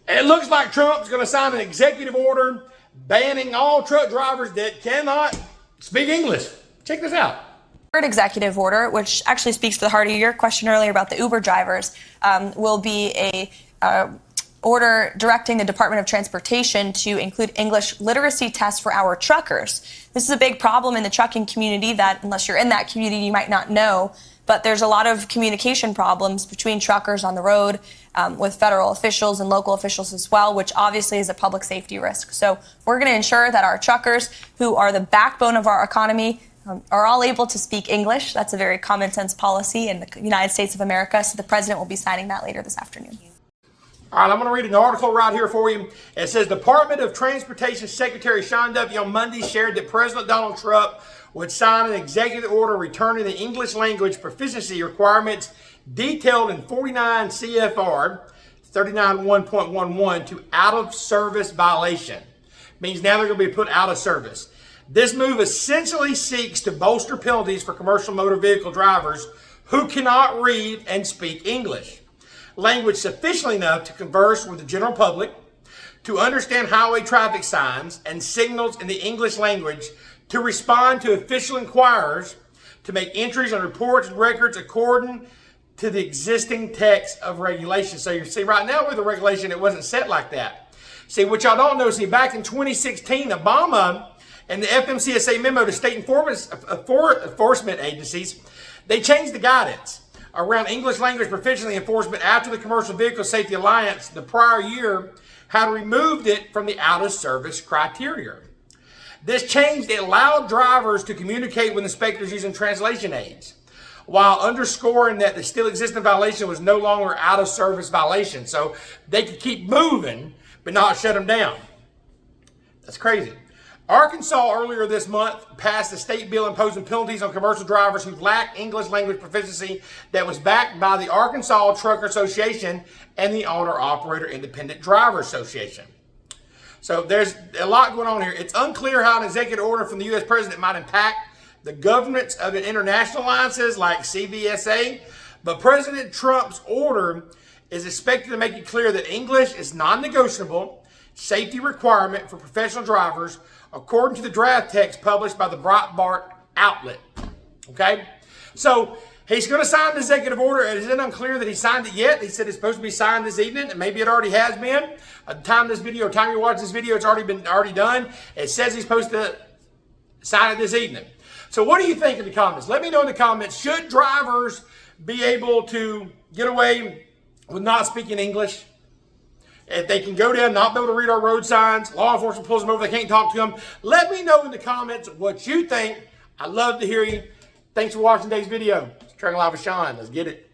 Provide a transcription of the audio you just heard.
It looks like Trump's going to sign an executive order banning all truck drivers that cannot speak English. Check this out. Third executive order, which actually speaks to the heart of your question earlier about the Uber drivers, will be a order directing the Department of Transportation to include English literacy tests for our truckers. This is a big problem in the trucking community that, unless you're in that community, you might not know. But there's a lot of communication problems between truckers on the road, with federal officials and local officials as well, which obviously is a public safety risk. So we're going to ensure that our truckers, who are the backbone of our economy, are all able to speak English. That's a very common sense policy in the United States of America. So the president will be signing that later this afternoon. All right, I'm going to read an article right here for you. It says Department of Transportation Secretary Sean Duffy on Monday shared that President Donald Trump would sign an executive order returning the English language proficiency requirements detailed in 49 CFR 391.11 to out of service violation. Means now they're going to be put out of service. This move essentially seeks to bolster penalties for commercial motor vehicle drivers who cannot read and speak English language sufficiently enough to converse with the general public, to understand highway traffic signs and signals in the English language, to respond to official inquirers, to make entries on reports and records according to the existing text of regulation. So you see, right now with the regulation, it wasn't set like that. See, what y'all don't know, see, back in 2016, Obama and the FMCSA memo to state enforcement agencies, they changed the guidance around English language proficiency enforcement after the Commercial Vehicle Safety Alliance the prior year had removed it from the out of service criteria. This change allowed drivers to communicate with inspectors using translation aids, while underscoring that the still existing violation was no longer out of service violation. So they could keep moving, but not shut them down. That's crazy. Arkansas earlier this month passed a state bill imposing penalties on commercial drivers who lack English language proficiency that was backed by the Arkansas Trucker Association and the Owner Operator Independent Driver Association. So there's a lot going on here. It's unclear how an executive order from the U.S. president might impact the governance of international alliances like CVSA, but President Trump's order is expected to make it clear that English is non-negotiable safety requirement for professional drivers, according to the draft text published by the Breitbart outlet. Okay? So he's going to sign the executive order. It isn't unclear that he signed it yet. He said it's supposed to be signed this evening, and maybe it already has been. At the time you watch this video, it's already done. It says he's supposed to sign it this evening. So what do you think in the comments? Let me know in the comments. Should drivers be able to get away with not speaking English? If they can go down, not be able to read our road signs, law enforcement pulls them over, they can't talk to them. Let me know in the comments what you think. I'd love to hear you. Thanks for watching today's video. It's Trucking Live with Sean. Let's get it.